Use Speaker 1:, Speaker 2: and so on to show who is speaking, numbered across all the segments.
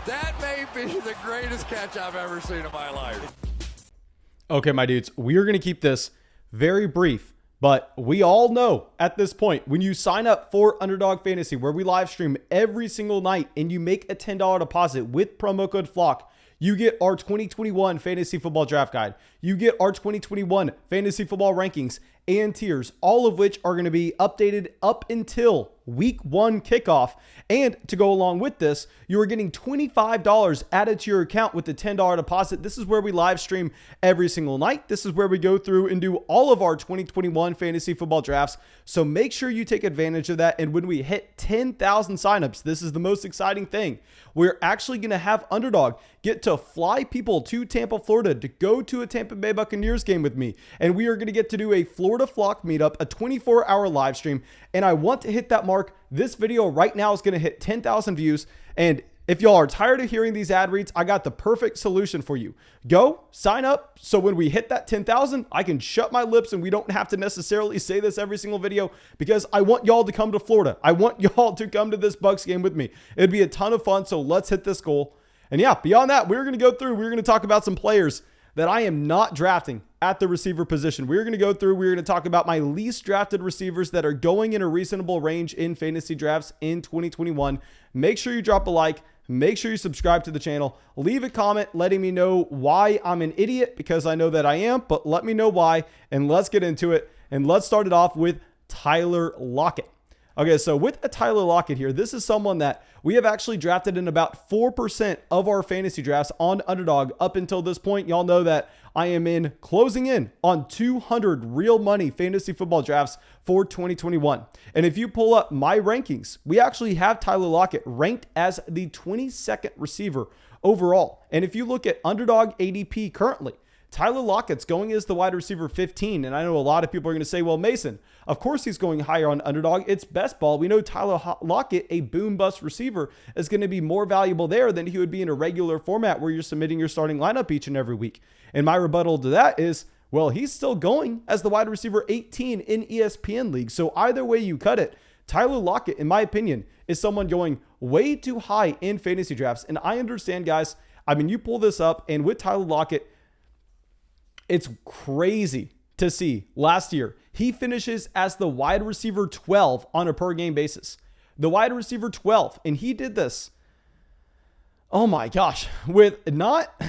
Speaker 1: That may be the greatest catch I've ever seen in my life.
Speaker 2: Okay, my dudes, we are going to keep this very brief, but we all know at this point, when you sign up for Underdog Fantasy, where we live stream every single night and you make a $10 deposit with promo code FLOCK, you get our 2021 Fantasy Football Draft Guide. You get our 2021 Fantasy Football Rankings and tiers, all of which are going to be updated up until week 1 kickoff. And to go along with this, you are getting $25 added to your account with the $10 deposit. This is where we live stream every single night. This is where we go through and do all of our 2021 fantasy football drafts. So make sure you take advantage of that. And when we hit 10,000 signups, this is the most exciting thing. We're actually going to have Underdog get to fly people to Tampa, Florida to go to a Tampa Bay Buccaneers game with me. And we are going to get to do a Florida Flock meetup, a 24-hour live stream. And I want to hit that mark. This video right now is going to hit 10,000 views. And if y'all are tired of hearing these ad reads, I got the perfect solution for you. Go sign up. So when we hit that 10,000, I can shut my lips and we don't have to necessarily say this every single video, because I want y'all to come to Florida. I want y'all to come to this Bucs game with me. It'd be a ton of fun. So let's hit this goal. And yeah, beyond that, we're going to go through, we're going to talk about some players that I am not drafting at the receiver position. We're going to go through, we're going to talk about my least drafted receivers that are going in a reasonable range in fantasy drafts in 2021. Make sure you drop a like. Make sure you subscribe to the channel. Leave a comment letting me know why I'm an idiot, because I know that I am, but let me know why, and let's get into it. And let's start it off with Tyler Lockett. Okay, so with a Tyler Lockett here, this is someone that we have actually drafted in about 4% of our fantasy drafts on Underdog up until this point. Y'all know that I am closing in on 200 real money fantasy football drafts for 2021. And if you pull up my rankings, we actually have Tyler Lockett ranked as the 22nd receiver overall. And if you look at Underdog ADP currently, Tyler Lockett's going as the wide receiver 15. And I know a lot of people are going to say, well, Mason, of course he's going higher on Underdog. It's best ball. We know Tyler Lockett, a boom bust receiver, is going to be more valuable there than he would be in a regular format where you're submitting your starting lineup each and every week. And my rebuttal to that is, well, he's still going as the wide receiver 18 in ESPN league. So either way you cut it, Tyler Lockett, in my opinion, is someone going way too high in fantasy drafts. And I understand, guys. I mean, you pull this up, and with Tyler Lockett, it's crazy to see. Last year, he finishes as the wide receiver 12 on a per game basis. The wide receiver 12. And he did this, oh my gosh, with not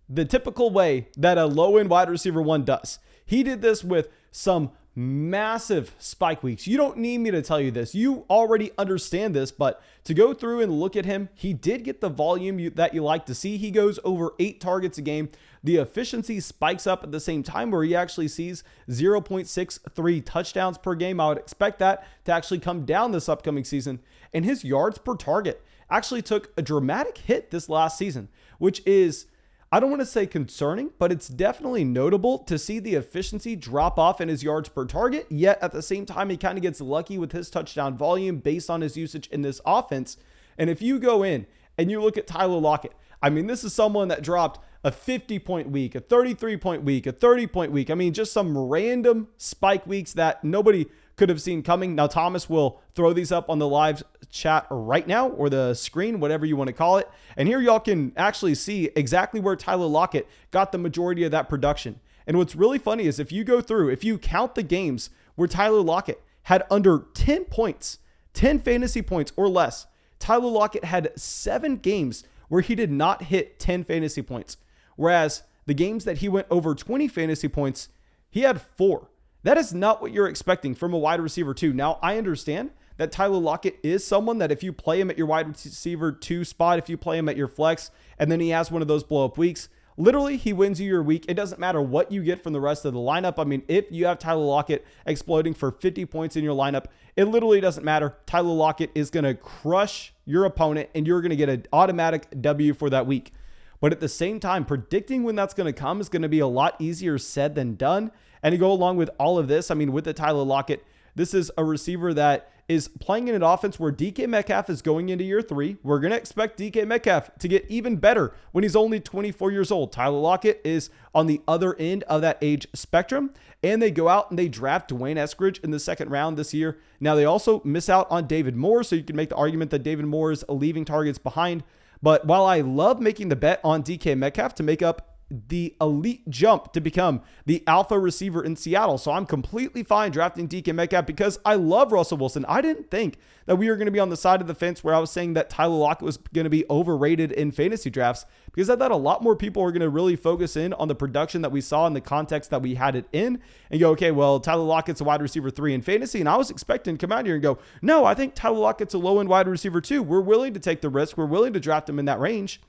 Speaker 2: the typical way that a low-end wide receiver 1 does. He did this with some massive spike weeks. You don't need me to tell you this. You already understand this, but to go through and look at him, he did get the volume that you like to see. He goes over 8 targets a game. The efficiency spikes up at the same time, where he actually sees 0.63 touchdowns per game. I would expect that to actually come down this upcoming season. And his yards per target actually took a dramatic hit this last season, which is, I don't want to say concerning, but it's definitely notable to see the efficiency drop off in his yards per target. Yet at the same time, he kind of gets lucky with his touchdown volume based on his usage in this offense. And if you go in and you look at Tyler Lockett, I mean, this is someone that dropped a 50-point week, a 33-point week, a 30-point week. I mean, just some random spike weeks that nobody could have seen coming. Now, Thomas will throw these up on the live chat right now, or the screen, whatever you want to call it. And here y'all can actually see exactly where Tyler Lockett got the majority of that production. And what's really funny is if you go through, if you count the games where Tyler Lockett had under 10 points, 10 fantasy points or less, Tyler Lockett had 7 games where he did not hit 10 fantasy points. Whereas the games that he went over 20 fantasy points, he had 4. That is not what you're expecting from a wide receiver 2. Now, I understand that Tyler Lockett is someone that if you play him at your wide receiver 2 spot, if you play him at your flex, and then he has one of those blow up weeks, literally he wins you your week. It doesn't matter what you get from the rest of the lineup. I mean, if you have Tyler Lockett exploding for 50 points in your lineup, it literally doesn't matter. Tyler Lockett is going to crush your opponent, and you're going to get an automatic W for that week. But at the same time, predicting when that's going to come is going to be a lot easier said than done. And to go along with all of this, I mean, with the Tyler Lockett, this is a receiver that is playing in an offense where DK Metcalf is going into year 3. We're going to expect DK Metcalf to get even better when he's only 24 years old. Tyler Lockett is on the other end of that age spectrum, and they go out and they draft Dwayne Eskridge in the 2nd round this year. Now, they also miss out on David Moore, so you can make the argument that David Moore is leaving targets behind. But while I love making the bet on DK Metcalf to make up the elite jump to become the alpha receiver in Seattle, so I'm completely fine drafting DK Metcalf because I love Russell Wilson. I didn't think that we were going to be on the side of the fence where I was saying that Tyler Lockett was going to be overrated in fantasy drafts, because I thought a lot more people were going to really focus in on the production that we saw in the context that we had it in and go, okay, well, Tyler Lockett's a wide receiver 3 in fantasy. And I was expecting to come out here and go, no, I think Tyler Lockett's a low end wide receiver 2. We're willing to take the risk. We're willing to draft him in that range.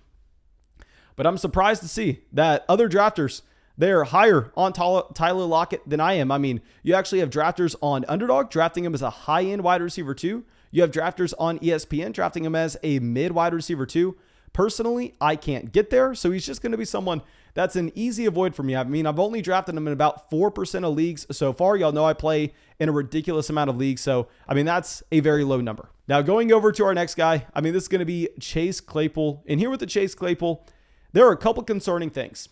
Speaker 2: But I'm surprised to see that other drafters, they're higher on Tyler Lockett than I am. I mean, you actually have drafters on Underdog drafting him as a high-end wide receiver 2. You have drafters on ESPN drafting him as a mid-wide receiver 2. Personally, I can't get there, so he's just going to be someone that's an easy avoid for me. I mean, I've only drafted him in about 4% of leagues so far. Y'all know I play in a ridiculous amount of leagues, so, I mean, that's a very low number. Now, going over to our next guy, I mean, this is going to be Chase Claypool. And here with the Chase Claypool, there are a couple concerning things.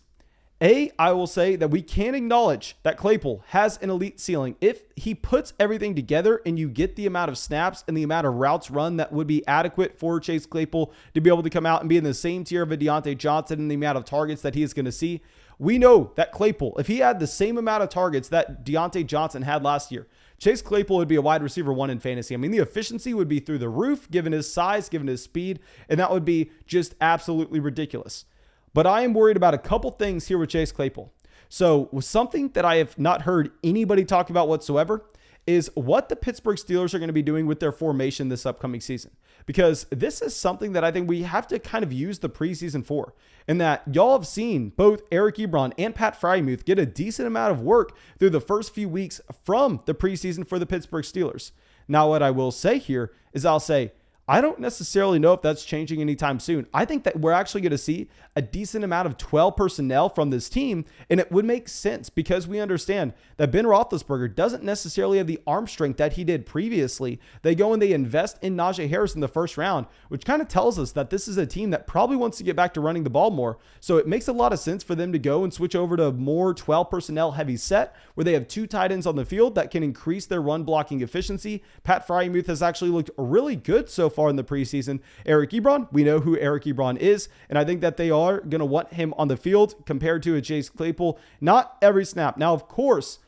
Speaker 2: I will say that we can acknowledge that Claypool has an elite ceiling. If he puts everything together and you get the amount of snaps and the amount of routes run that would be adequate for Chase Claypool to be able to come out and be in the same tier of a Deontay Johnson and the amount of targets that he is going to see, we know that Claypool, if he had the same amount of targets that Deontay Johnson had last year, Chase Claypool would be a wide receiver 1 in fantasy. I mean, the efficiency would be through the roof, given his size, given his speed, and that would be just absolutely ridiculous. But I am worried about a couple things here with Chase Claypool. So something that I have not heard anybody talk about whatsoever is what the Pittsburgh Steelers are going to be doing with their formation this upcoming season. Because this is something that I think we have to kind of use the preseason for. And that y'all have seen both Eric Ebron and Pat Freiermuth get a decent amount of work through the first few weeks from the preseason for the Pittsburgh Steelers. Now, what I will say here is I'll say, I don't necessarily know if that's changing anytime soon. I think that we're actually going to see a decent amount of 12 personnel from this team, and it would make sense because we understand that Ben Roethlisberger doesn't necessarily have the arm strength that he did previously. They go and they invest in Najee Harris in the first round, which kind of tells us that this is a team that probably wants to get back to running the ball more. So it makes a lot of sense for them to go and switch over to more 12 personnel heavy set where they have 2 tight ends on the field that can increase their run blocking efficiency. Pat Freiermuth has actually looked really good so far in the preseason. Eric Ebron, we know who Eric Ebron is, and I think that they are going to want him on the field compared to a Chase Claypool. Not every snap. Now, of course,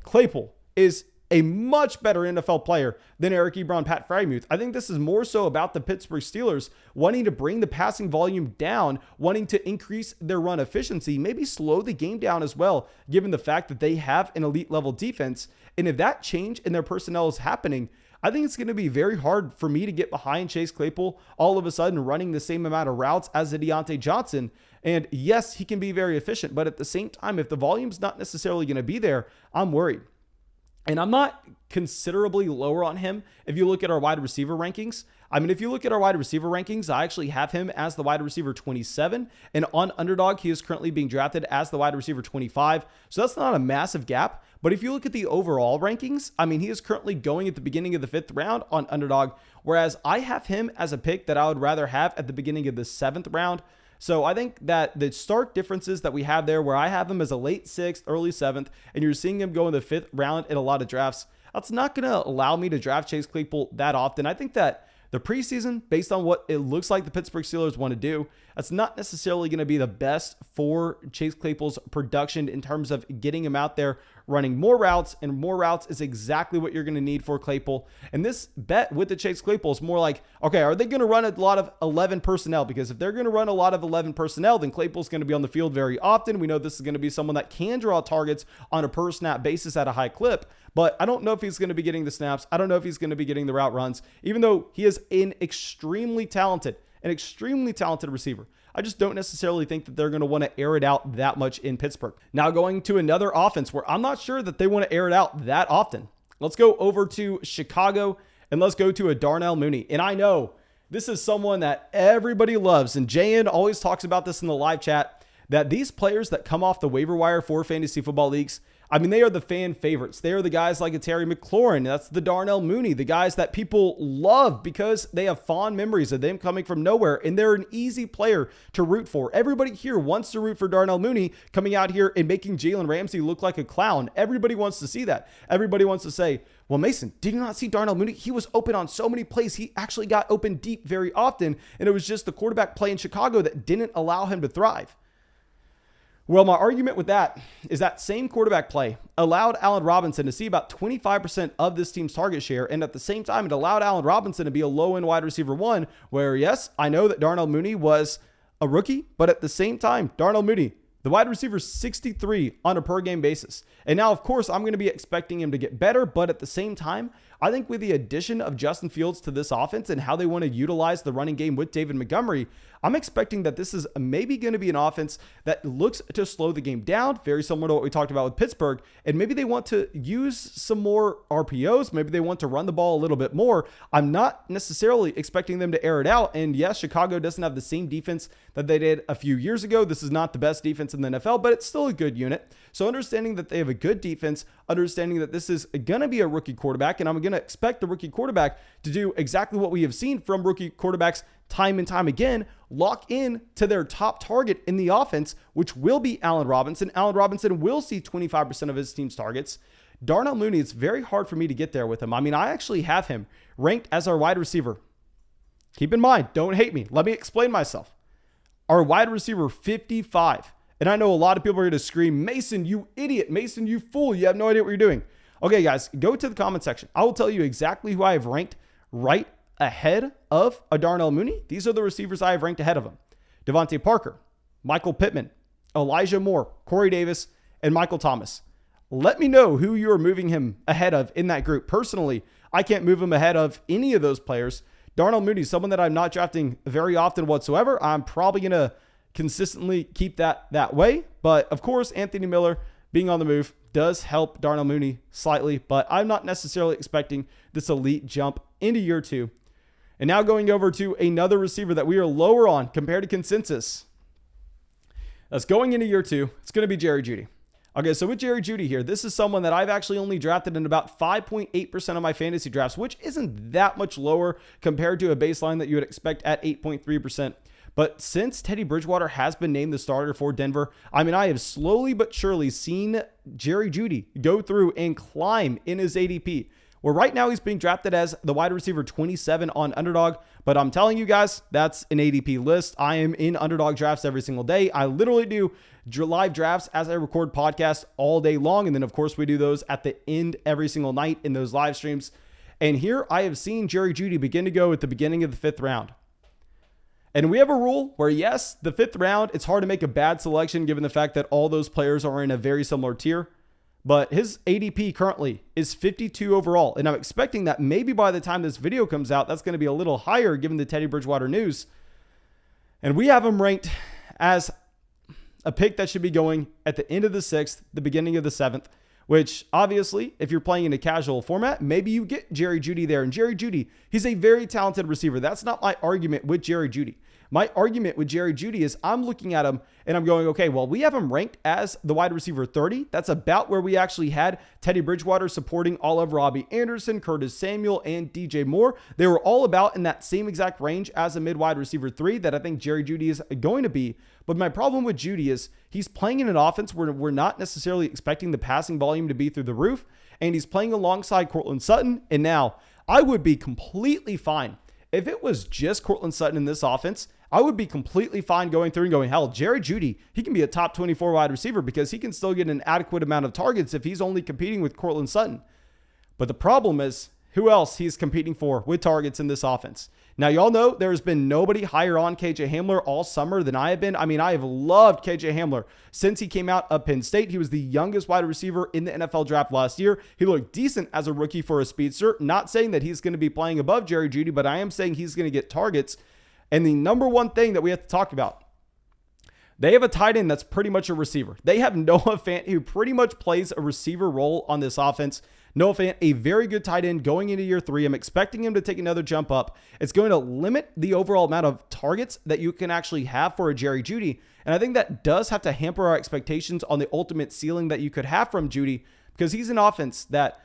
Speaker 2: Claypool is a much better NFL player than Eric Ebron, Pat Freiermuth. I think this is more so about the Pittsburgh Steelers wanting to bring the passing volume down, wanting to increase their run efficiency, maybe slow the game down as well, given the fact that they have an elite level defense. And if that change in their personnel is happening, I think it's going to be very hard for me to get behind Chase Claypool all of a sudden running the same amount of routes as a Deontay Johnson. And yes, he can be very efficient, but at the same time, if the volume's not necessarily going to be there, I'm worried. And I'm not considerably lower on him if you look at our wide receiver rankings. I mean, if you look at our wide receiver rankings, I actually have him as the wide receiver 27. And on Underdog, he is currently being drafted as the wide receiver 25. So that's not a massive gap. But if you look at the overall rankings, I mean, he is currently going at the beginning of the 5th round on Underdog, whereas I have him as a pick that I would rather have at the beginning of the 7th round. So I think that the stark differences that we have there, where I have him as a late 6th, early 7th, and you're seeing him go in the 5th round in a lot of drafts, that's not going to allow me to draft Chase Claypool that often. I think that the preseason, based on what it looks like the Pittsburgh Steelers want to do, that's not necessarily going to be the best for Chase Claypool's production in terms of getting him out there running more routes, and more routes is exactly what you're going to need for Claypool. And this bet with the Chase Claypool is more like, okay, are they going to run a lot of 11 personnel? Because if they're going to run a lot of 11 personnel, then Claypool's going to be on the field very often. We know this is going to be someone that can draw targets on a per snap basis at a high clip, but I don't know if he's going to be getting the snaps. I don't know if he's going to be getting the route runs, even though he is an extremely talented receiver. I just don't necessarily think that they're going to want to air it out that much in Pittsburgh. Now going to another offense where I'm not sure that they want to air it out that often. Let's go over to Chicago and let's go to a Darnell Mooney. And I know this is someone that everybody loves, and Jayan always talks about this in the live chat, that these players that come off the waiver wire for fantasy football leagues, I mean, they are the fan favorites. They are the guys like a Terry McLaurin. That's the Darnell Mooney, the guys that people love because they have fond memories of them coming from nowhere, and they're an easy player to root for. Everybody here wants to root for Darnell Mooney coming out here and making Jalen Ramsey look like a clown. Everybody wants to see that. Everybody wants to say, well, Mason, did you not see Darnell Mooney? He was open on so many plays. He actually got open deep very often, and it was just the quarterback play in Chicago that didn't allow him to thrive. Well, my argument with that is that same quarterback play allowed Allen Robinson to see about 25% of this team's target share. And at the same time, it allowed Allen Robinson to be a low-end wide receiver one, where, yes, I know that Darnell Mooney was a rookie, but at the same time, Darnell Mooney, the wide receiver, 63 on a per game basis. And now, of course, I'm going to be expecting him to get better, but at the same time, I think with the addition of Justin Fields to this offense and how they want to utilize the running game with David Montgomery, I'm expecting that this is maybe going to be an offense that looks to slow the game down, very similar to what we talked about with Pittsburgh. And maybe they want to use some more RPOs. Maybe they want to run the ball a little bit more. I'm not necessarily expecting them to air it out. And yes, Chicago doesn't have the same defense that they did a few years ago. This is not the best defense in the NFL, but it's still a good unit. So understanding that they have a good defense, understanding that this is going to be a rookie quarterback, and I'm going to expect the rookie quarterback to do exactly what we have seen from rookie quarterbacks time and time again, lock in to their top target in the offense, which will be Allen Robinson. Allen Robinson will see 25% of his team's targets. Darnell Mooney, it's very hard for me to get there with him. I mean, I actually have him ranked as our wide receiver. Keep in mind, don't hate me. Let me explain myself. Our wide receiver 55. And I know a lot of people are going to scream, Mason, you idiot. Mason, you fool. You have no idea what you're doing. Okay, guys, go to the comment section. I will tell you exactly who I have ranked right ahead of a Darnell Mooney. These are the receivers I have ranked ahead of him. Devontae Parker, Michael Pittman, Elijah Moore, Corey Davis, and Michael Thomas. Let me know who you're moving him ahead of in that group. Personally, I can't move him ahead of any of those players. Darnell Mooney, someone that I'm not drafting very often whatsoever. I'm probably going to consistently keep that way. But of course, Anthony Miller being on the move does help Darnell Mooney slightly, but I'm not necessarily expecting this elite jump into year two. And now going over to another receiver that we are lower on compared to consensus. That's going into year two. It's going to be Jerry Jeudy. Okay, so with Jerry Jeudy here, this is someone that I've actually only drafted in about 5.8% of my fantasy drafts, which isn't that much lower compared to a baseline that you would expect at 8.3%. But since Teddy Bridgewater has been named the starter for Denver, I mean, I have slowly but surely seen Jerry Jeudy go through and climb in his ADP. Where right now he's being drafted as the wide receiver 27 on Underdog. But I'm telling you guys, that's an ADP list. I am in Underdog drafts every single day. I literally do live drafts as I record podcasts all day long. And then, of course, we do those at the end every single night in those live streams. And here I have seen Jerry Jeudy begin to go at the beginning of the 5th round. And we have a rule where, yes, the 5th round, it's hard to make a bad selection given the fact that all those players are in a very similar tier. But his ADP currently is 52 overall. And I'm expecting that maybe by the time this video comes out, that's going to be a little higher given the Teddy Bridgewater news. And we have him ranked as a pick that should be going at the end of the 6th, the beginning of the 7th. Which, obviously, if you're playing in a casual format, maybe you get Jerry Jeudy there. And Jerry Jeudy, he's a very talented receiver. That's not my argument with Jerry Jeudy. My argument with Jerry Jeudy is I'm looking at him and I'm going, okay, well, we have him ranked as the wide receiver 30. That's about where we actually had Teddy Bridgewater supporting all of Robbie Anderson, Curtis Samuel, and DJ Moore. They were all about in that same exact range as a mid-wide receiver 3 that I think Jerry Jeudy is going to be. But my problem with Jeudy is he's playing in an offense where we're not necessarily expecting the passing volume to be through the roof, and he's playing alongside Courtland Sutton. And now I would be completely fine if it was just Courtland Sutton in this offense. I would be completely fine going through and going, hell, Jerry Jeudy, he can be a top 24 wide receiver because he can still get an adequate amount of targets if he's only competing with Courtland Sutton. But the problem is who else he's competing for with targets in this offense. Now, y'all know there's been nobody higher on KJ Hamler all summer than I have been. I mean, I have loved KJ Hamler since he came out of Penn State. He was the youngest wide receiver in the NFL draft last year. He looked decent as a rookie for a speedster. Not saying that he's going to be playing above Jerry Jeudy, but I am saying he's going to get targets. And the number one thing that we have to talk about, they have a tight end that's pretty much a receiver. They have Noah Fant, who pretty much plays a receiver role on this offense. Noah Fant, a very good tight end going into year 3. I'm expecting him to take another jump up. It's going to limit the overall amount of targets that you can actually have for a Jerry Jeudy. And I think that does have to hamper our expectations on the ultimate ceiling that you could have from Jeudy, because he's an offense that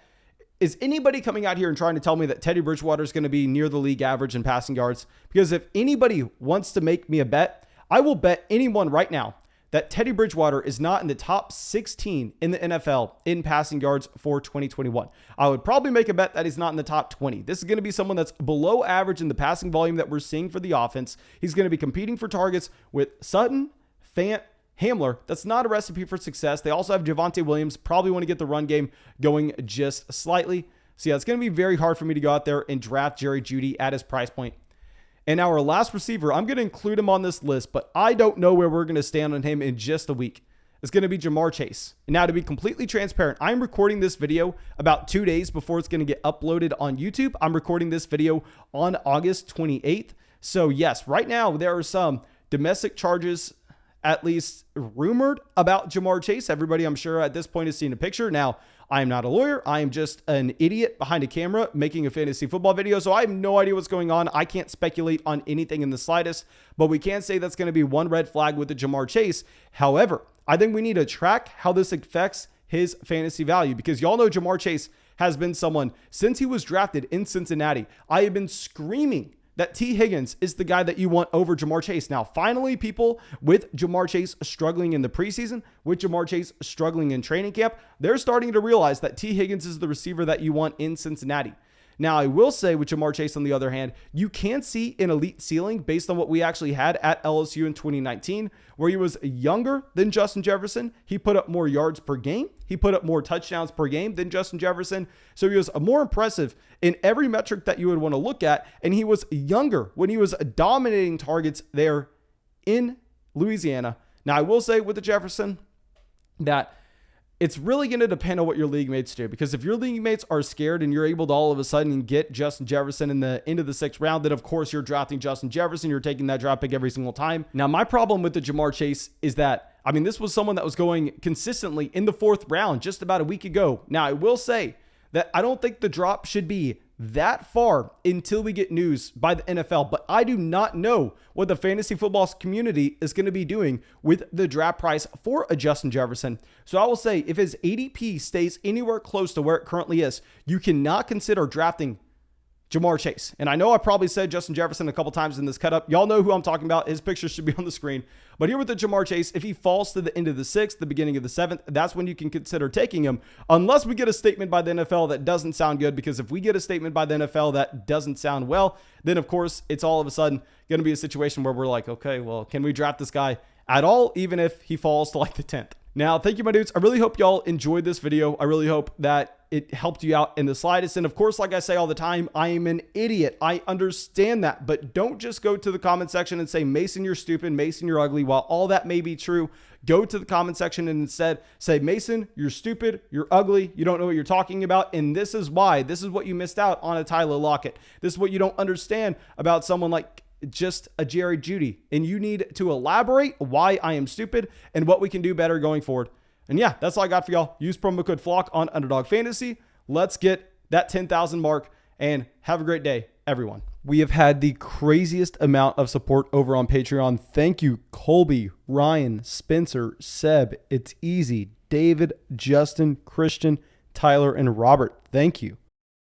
Speaker 2: is anybody coming out here and trying to tell me that Teddy Bridgewater is going to be near the league average in passing yards? Because if anybody wants to make me a bet, I will bet anyone right now that Teddy Bridgewater is not in the top 16 in the NFL in passing yards for 2021. I would probably make a bet that he's not in the top 20. This is going to be someone that's below average in the passing volume that we're seeing for the offense. He's going to be competing for targets with Sutton, Fant, Hamler. That's not a recipe for success. They also have Javonte Williams. Probably want to get the run game going just slightly. So yeah, it's going to be very hard for me to go out there and draft Jerry Jeudy at his price point. And our last receiver, I'm going to include him on this list, but I don't know where we're going to stand on him in just a week. It's going to be Ja'Marr Chase. And now, to be completely transparent, I'm recording this video about 2 days before it's going to get uploaded on YouTube. I'm recording this video on August 28th. So yes, right now there are some domestic charges at least rumored about Ja'Marr Chase. Everybody, I'm sure, at this point has seen a picture. Now, I am not a lawyer. I am just an idiot behind a camera making a fantasy football video, so I have no idea what's going on. I can't speculate on anything in the slightest, but we can say that's going to be one red flag with the Ja'Marr Chase. However, I think we need to track how this affects his fantasy value, because y'all know Ja'Marr Chase has been someone since he was drafted in Cincinnati. I have been screaming that T. Higgins is the guy that you want over Ja'Marr Chase. Now, finally, people with Ja'Marr Chase struggling in the preseason, with Ja'Marr Chase struggling in training camp, they're starting to realize that T. Higgins is the receiver that you want in Cincinnati. Now, I will say with Ja'Marr Chase, on the other hand, you can see an elite ceiling based on what we actually had at LSU in 2019, where he was younger than Justin Jefferson. He put up more yards per game. He put up more touchdowns per game than Justin Jefferson. So he was more impressive in every metric that you would want to look at. And he was younger when he was dominating targets there in Louisiana. Now, I will say with the Jefferson that it's really going to depend on what your league mates do, because if your league mates are scared and you're able to all of a sudden get Justin Jefferson in the end of the 6th round, then of course you're drafting Justin Jefferson. You're taking that draft pick every single time. Now, my problem with the Ja'Marr Chase is that, I mean, this was someone that was going consistently in the 4th round just about a week ago. Now, I will say that I don't think the drop should be that far until we get news by the NFL, but I do not know what the fantasy football community is going to be doing with the draft price for a Justin Jefferson. So I will say, if his ADP stays anywhere close to where it currently is, you cannot consider drafting Ja'Marr Chase. And I know I probably said Justin Jefferson a couple times in this cut up. Y'all know who I'm talking about. His picture should be on the screen. But here with the Ja'Marr Chase, if he falls to the end of the 6th, the beginning of the 7th, that's when you can consider taking him, unless we get a statement by the NFL that doesn't sound good. Because if we get a statement by the NFL that doesn't sound well, then of course it's all of a sudden going to be a situation where we're like, okay, well, can we draft this guy at all, even if he falls to like the 10th? Now, thank you, my dudes. I really hope y'all enjoyed this video. I really hope that it helped you out in the slightest. And of course, like I say all the time, I am an idiot. I understand that. But don't just go to the comment section and say, Mason, you're stupid. Mason, you're ugly. While all that may be true, go to the comment section and instead say, Mason, you're stupid. You're ugly. You don't know what you're talking about. And this is why. This is what you missed out on a Tyler Lockett. This is what you don't understand about someone like just a Jerry Jeudy, and you need to elaborate why I am stupid and what we can do better going forward. And yeah, that's all I got for y'all. Use promo code FLOCK on Underdog Fantasy. Let's get that 10,000 mark, and have a great day, everyone. We have had the craziest amount of support over on Patreon. Thank you, Colby, Ryan, Spencer, Seb, It's Easy, David, Justin, Christian, Tyler, and Robert. Thank you.